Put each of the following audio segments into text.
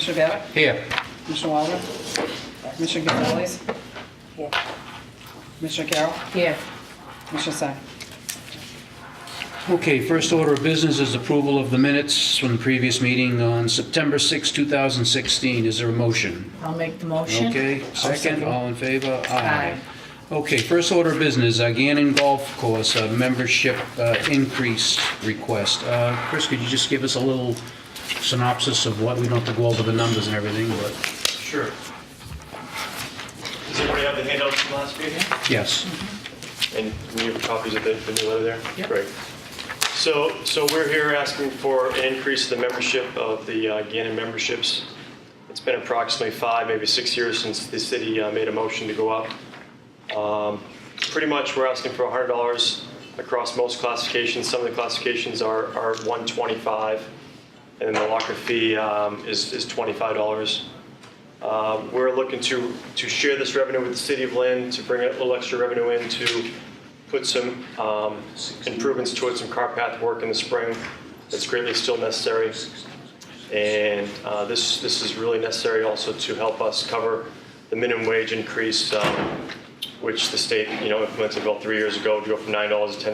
Commissioner Barrett? Here. Commissioner Walden? Commissioner Gonzalez? Here. Commissioner Carroll? Here. Commissioner Sai? Okay, first order of business is approval of the minutes from the previous meeting on September 6, 2016. Is there a motion? I'll make the motion. Okay, second, all in favor? Aye. Okay, first order of business, Gannon Golf Course, membership increase request. Chris, could you just give us a little synopsis of what, we don't have to go over the numbers and everything, but, Sure. Does everybody have the handouts from last meeting? yes. And you have copies of the new letter there? Yep. Great. So we're here asking for an increase in the membership of the Gannon memberships. It's been approximately 5, maybe 6 years since the city made a motion to go up. Pretty much we're asking for $100 across most classifications. Some of the classifications are $125, and then the locker fee is $25. We're looking to share this revenue with the city of Lynn, to bring a little extra revenue in to put some improvements towards some car path work in the spring. That's greatly still necessary. And this is really necessary also to help us cover the minimum wage increase, which the state implemented about 3 years ago, to go from $9 to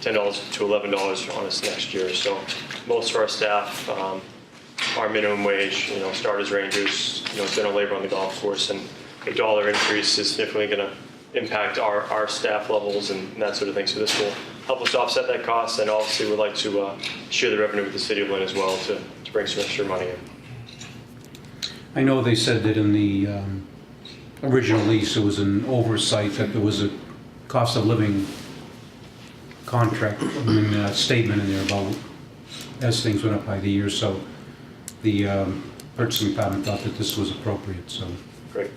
$10 to $11 on us next year. So most of our staff are minimum wage, starters, rangers, general labor on the golf course, and a dollar increase is significantly going to impact our staff levels and that sort of thing. So this will help us offset that cost, and obviously we'd like to share the revenue with the city of Lynn as well to bring some extra money in. I know they said that in the original lease, it was an oversight that there was a cost of living contract, statement in there about as things went up by the year, so the purchasing department thought that this was appropriate, so. Great.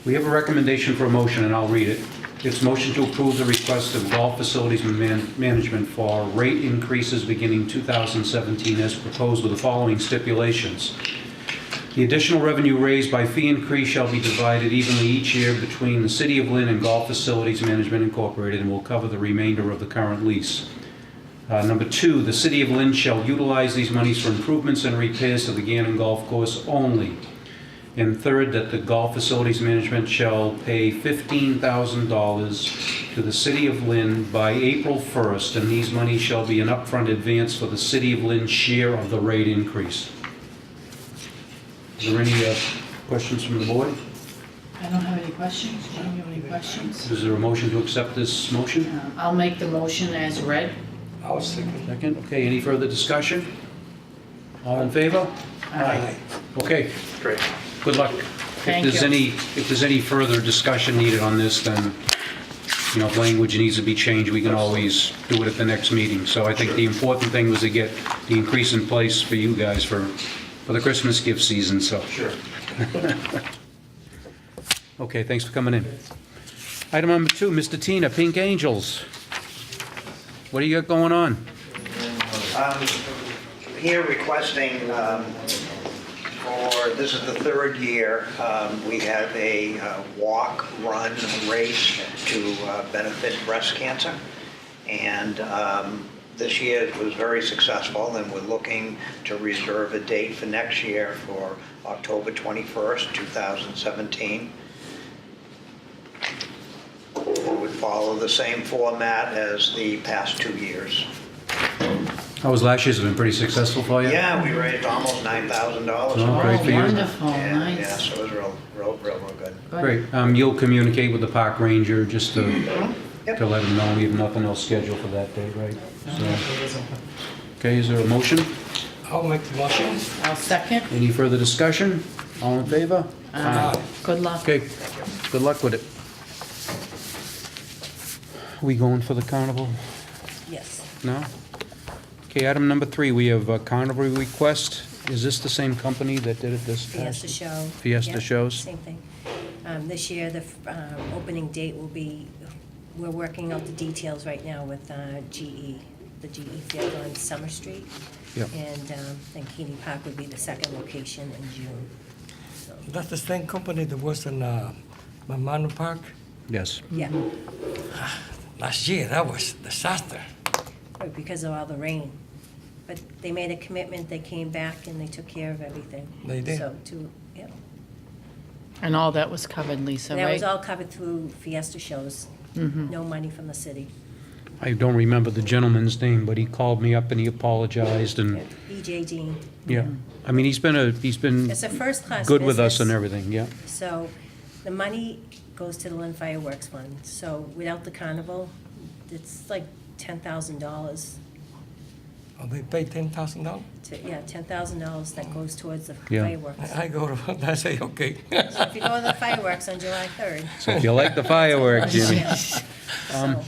We have a recommendation for a motion, and I'll read it. It's motion to approve the request of golf facilities management for rate increases beginning 2017 as proposed with the following stipulations. The additional revenue raised by fee increase shall be divided evenly each year between the City of Lynn and Golf Facilities Management Incorporated, and will cover the remainder of the current lease. Number 2, the City of Lynn shall utilize these monies for improvements and repairs to the Gannon Golf Course only. And third, that the Golf Facilities Management shall pay $15,000 to the City of Lynn by April 1st, and these monies shall be an upfront advance for the City of Lynn's share of the rate increase. Is there any questions from the board? I don't have any questions. Do you have any questions? Is there a motion to accept this motion? I'll make the motion as read. I'll second. Second. Okay, any further discussion? All in favor? Aye. Okay, Great. good luck. Thank If you. there's any further discussion needed on this, then, if language needs to be changed, we can always do it at the next meeting. So I think the important thing was to get the increase in place for you guys for the Christmas gift season, so. Sure. Okay, thanks for coming in. Item number 2, Mr. Tina, Pink Angels. What do you got going on? Here requesting this is the third year, we have a walk, run, race to benefit breast cancer. And this year it was very successful, and we're looking to reserve a date for next year for October 21st, 2017. It would follow the same format as the past 2 years. How was last year's? Has it been pretty successful for you? Yeah, we raised almost $9,000. Oh, great for you. Wonderful, Yeah, nice. yeah, so it was real good. Good. Great. You'll communicate with the park ranger just to Yep. let him know we have nothing else scheduled for that day, right? So, okay, is there a motion? I'll make the motion. I'll second. Any further discussion? All in favor? Good luck. Okay, good luck with it. We going for the carnival? Yes. No? Okay, item number 3, we have a Carnival Request. Is this the same company that did it this past? Fiesta Show. Fiesta Yep, Shows? Same thing. This year, the opening date will be, we're working out the details right now with GE, the GE field on Summer Street. Yep. And then Keeney Park would be the second location in June. So, That's the same company that was in Mamano Park Yes. yeah, last year. That was disaster. because of all the rain. But they made a commitment, they came back and they took care of everything. They did. So, yeah. And all that was covered, Lisa, And that was right? all covered through Fiesta shows. No money from the city. I don't remember the gentleman's name, but he called me up and he apologized and, E.J. Dean. yeah. I mean, he's been It's a first-class good with us business. and everything, yeah. So the money goes to the Lynn Fireworks Fund. So without the carnival, it's like $10,000. Oh, they pay $10,000? Yeah, $10,000 that goes towards the Yeah. fireworks. I go to, I say, okay. So if you go to the fireworks on July 3rd. So if you like the fireworks, Jimmy. Yeah. So,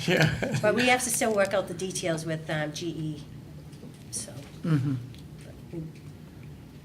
but we have to still work out the details with GE, so.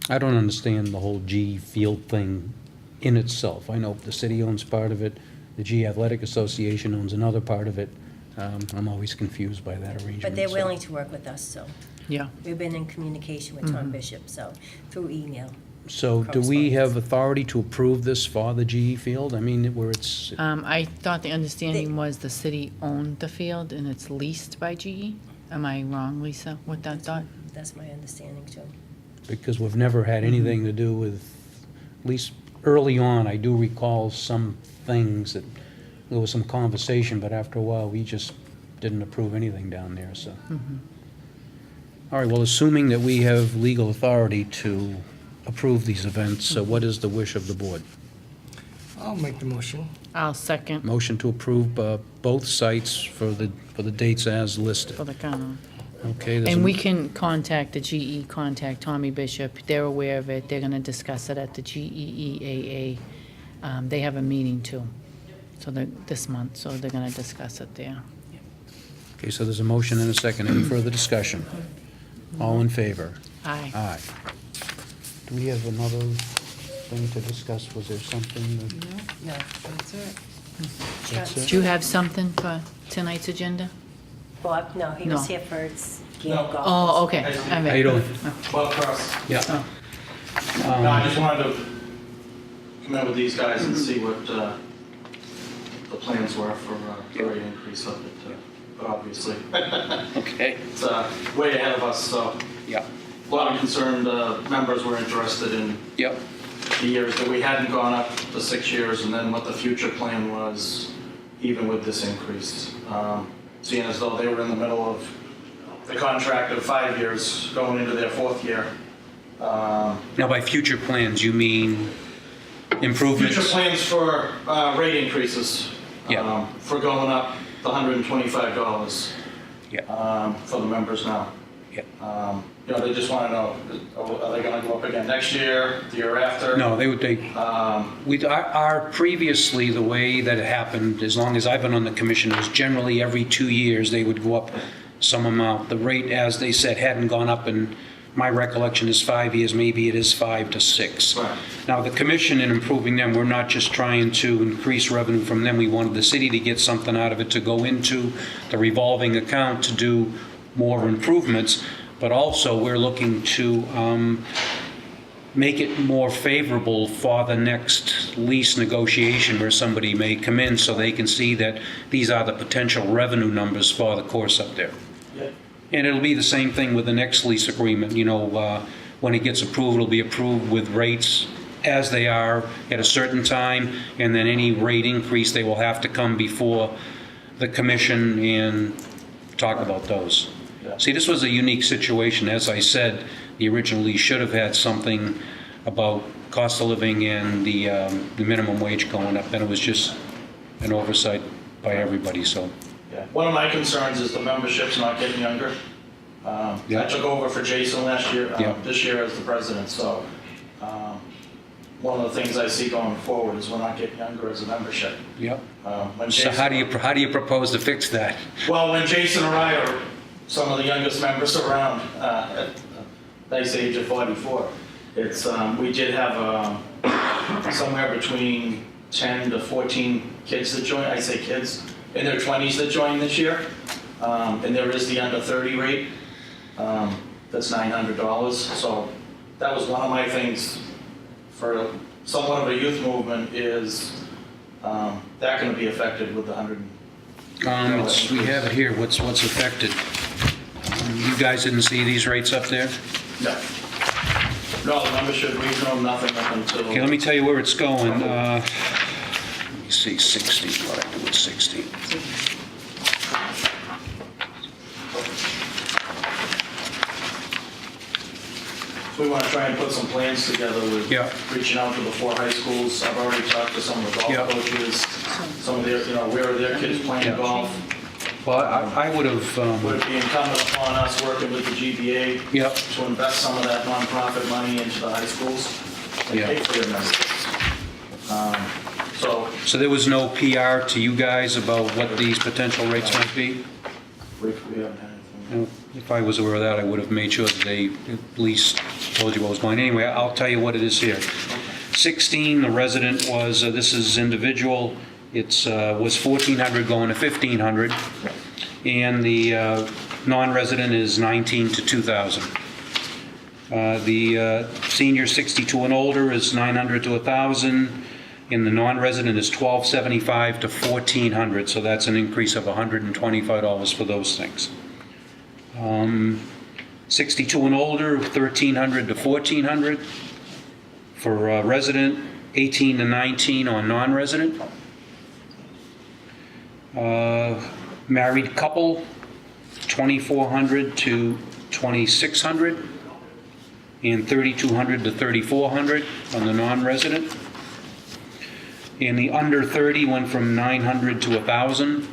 I don't understand the whole G Field thing in itself. I know the city owns part of it, the G Athletic Association owns another part of it. I'm always confused by that arrangement. But they're so. willing to work with us, so. Yeah. We've been in communication with Tom Bishop, so, through email. So do we have authority to approve this for the GE Field? I mean, where it's, I thought the understanding was the city owned the field and it's leased by GE. Am I wrong, Lisa, with that thought? That's my understanding, too. because we've never had anything to do with, at least early on, I do recall some things that, there was some conversation, but after a while, we just didn't approve anything down there, so. All right, well, assuming that we have legal authority to approve these events, so what is the wish of the board? I'll make the motion. I'll second Motion to approve both sites for the dates as listed. for the carnival. Okay, there's And a- we can contact the GE, contact Tommy Bishop. They're aware of it. They're going to discuss it at the GEEAA. They have a meeting too, so this month, so they're going to discuss it there. Okay, so there's a motion and a second. Any further discussion? All in favor? Aye. Aye. Do we have another thing to discuss? Was there something that? No, that's it. That's it? Do you have something for tonight's agenda? Bob, no, he No. was here for his game No. golf. Oh, okay. All How you right. doing? Bob Cross. Yeah. Oh. No, I just wanted to come in with these guys and see what the plans were for rate increase of it. But obviously, Okay. it's way ahead of us, so Yeah. a lot of concerned members were interested in Yep. the years that we hadn't gone up the 6 years, and then what the future plan was, even with this increase. Seeing as though they were in the middle of the contract of 5 years, going into their 4th year. Now, by future plans, you mean improvements? Future plans for rate increases. Yeah. For going up the $125 Yeah. for the members now. Yeah. You know, they just want to know, are they going to go up again next year, the year after? No, our previously, the way that it happened, as long as I've been on the commission, was generally every 2 years, they would go up some amount. The rate, as they said, hadn't gone up, and my recollection is 5 years, maybe it is 5 to 6. Right. Now, the commission, in improving them, we're not just trying to increase revenue from them, we wanted the city to get something out of it to go into the revolving account to do more improvements, but also we're looking to make it more favorable for the next lease negotiation where somebody may come in so they can see that these are the potential revenue numbers for the course up there. Yeah. And it'll be the same thing with the next lease agreement, you know, when it gets approved, it'll be approved with rates as they are at a certain time, and then any rate increase, they will have to come before the commission and talk about those. Yeah. See, this was a unique situation. As I said, the original lease should have had something about cost of living and the minimum wage going up, and it was just an oversight by everybody, so. Yeah. One of my concerns is the membership's not getting younger. Yeah. I took over for Jason last year, Yeah. this year as the president, so one of the things I see going forward is we're not getting younger as a membership. Yep. When So Jason- how do you propose to fix that? Well, when Jason and I are some of the youngest members around at a nice age of 44, it's we did have somewhere between 10 to 14 kids that joined. I say kids in their 20s that joined this year, and there is the under 30 rate. That's $900. So that was one of my things for somewhat of a youth movement is that going to be affected with the 100. We have it here, what's affected. You guys didn't see these rates up there? No. No, the membership, we've known nothing up until. Okay, let me tell you where it's going. Let me see, 60, what I do with 60. We want to try and put some plans together with Yeah. reaching out to the 4 high schools. I've already talked to some of the Yeah. golf coaches, some of their, where are their kids playing Yeah. golf? Well, I would have, Would it be incumbent upon us working with the GBA Yep. to invest some of that nonprofit money into the high schools and Yeah. pay for their members? so there was no PR to you guys about what these potential rates might be? We haven't had anything. No, if I was aware of that, I would have made sure that they at least told you what was going. Anyway, I'll tell you what it is here. 16, the resident was, this is individual, it's was 1,400 going to 1,500, and the non-resident is 19 to 2,000. The senior 62 and older is 900 to 1,000, and the non-resident is 1,275 to 1,400, so that's an increase of $125 for those things. 62 and older, 1,300 to 1,400 for resident, 18 to 19 on non-resident. Married couple, 2,400 to 2,600, and 3,200 to 3,400 on the non-resident. And the under 30 went from 900 to 1,000.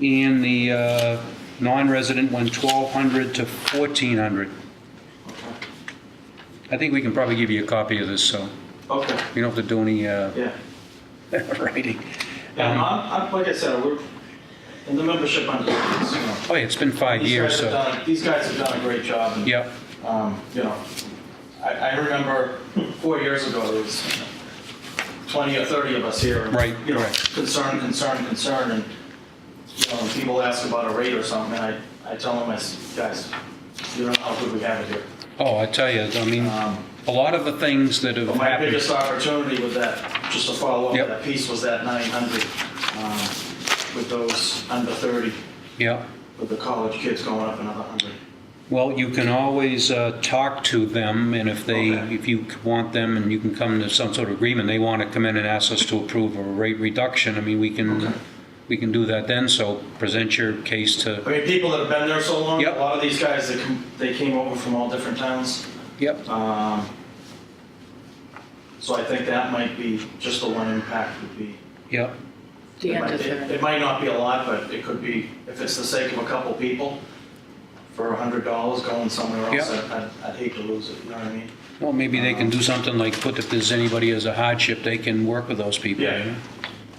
And the non-resident went 1,200 to 1,400. I think we can probably give you a copy of this, so Okay, you don't have to do any yeah. writing. Yeah, no, I'm, like I said, we're in the membership under this, Oh, yeah, it's been 5 years, so, These guys have done a great job. And, yep, I remember 4 years ago, there was 20 or 30 of us here. And, Right, right. Concern, and, when people ask about a rate or something, and I tell them, guys, you don't know how good we have it here. Oh, I tell you, I mean, a lot of the things that have But my happened. biggest opportunity with that, just to follow up Yep. that piece, was that 900 with those under 30, Yeah, with the college kids going up another 100. well, you can always talk to them, and if they, Okay. if you want them, and you can come to some sort of agreement, they want to come in and ask us to approve a rate reduction, I mean, we can do that then, so present your case to, I mean, people that have been there so long, Yep. a lot of these guys, they came over from all different towns. yep, So I think that might be, just the one impact would be, yep, The it under might, 30. it might not be a lot, but it could be, if it's the sake of a couple people, for $100 going somewhere else, Yeah. I'd hate to lose it, you know what I mean? well, maybe they can do something like put if there's anybody as a hardship, they can work with those people, Yeah. you know?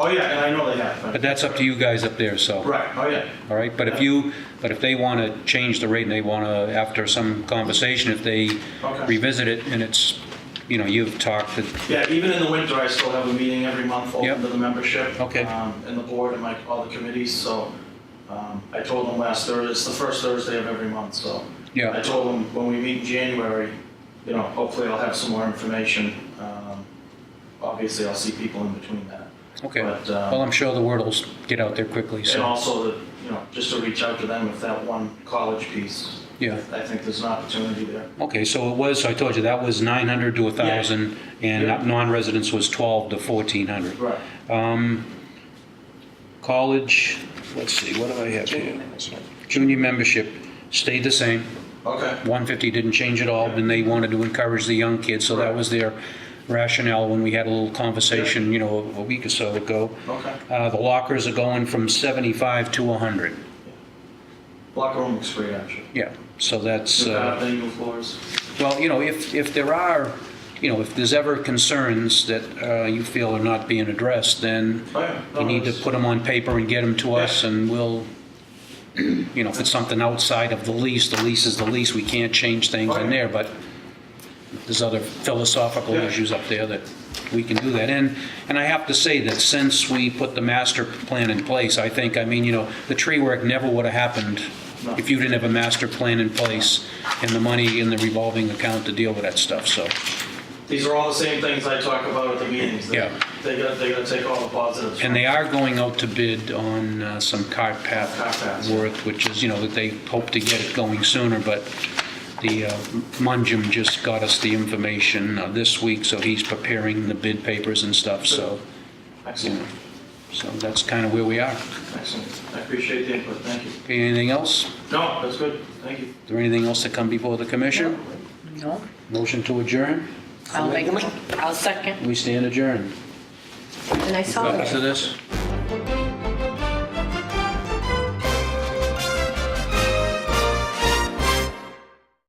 Oh, yeah, and I know they have. But that's up to you guys up there, so. Right, oh, yeah. All right, but if they want to change the rate and they want to, after some conversation, if they Okay. revisit it and it's, you've talked to, Yeah, even in the winter, I still have a meeting every month Yep. open to the membership. Okay. And the board and all the committees, so I told them last Thursday, it's the first Thursday of every month, so. Yeah. I told them when we meet in January, hopefully I'll have some more information. Obviously, I'll see people in between that. okay. But, Well, I'm sure the word will get out there quickly, And so, also, that just to reach out to them if that one college piece, yeah. I think there's an opportunity there. Okay, so it was, I told you, that was 900 to 1,000, and Yeah. non-residents was 12 to 1,400. Right. College, let's see, what do I have here? Junior membership stayed the same. Okay. 150 didn't change at all, and they wanted to encourage the young kids, so that was their rationale when we had a little conversation, a week or so ago. Okay. The lockers are going from 75 to 100. Locker room looks great, actually. Yeah, so that's, New carpeting, new floors. well, if there are, if there's ever concerns that you feel are not being addressed, then Oh, yeah. you need to put them on paper and get them to us, Yeah. and we'll, if it's something outside of the lease is the lease, we can't change things in Okay. there, but there's other philosophical Yeah. issues up there that we can do that. And I have to say that since we put the master plan in place, I think, the tree work never would have happened No. if you didn't have a master plan in place and the money in the revolving account to deal with that stuff, so. These are all the same things I talk about at the meetings. Yeah. They gotta take all the positives. And they are going out to bid on some cart path Cart paths, yeah. work, which is, that they hope to get it going sooner, but the Munjum just got us the information this week, so he's preparing the bid papers and stuff, so, Excellent, so that's kind of where we are. excellent. I appreciate the input, thank you. Okay, anything else? No, that's good, thank you. Is there anything else to come before the commission? No? Motion to adjourn? I'll second. We stand adjourned. And I saw After this?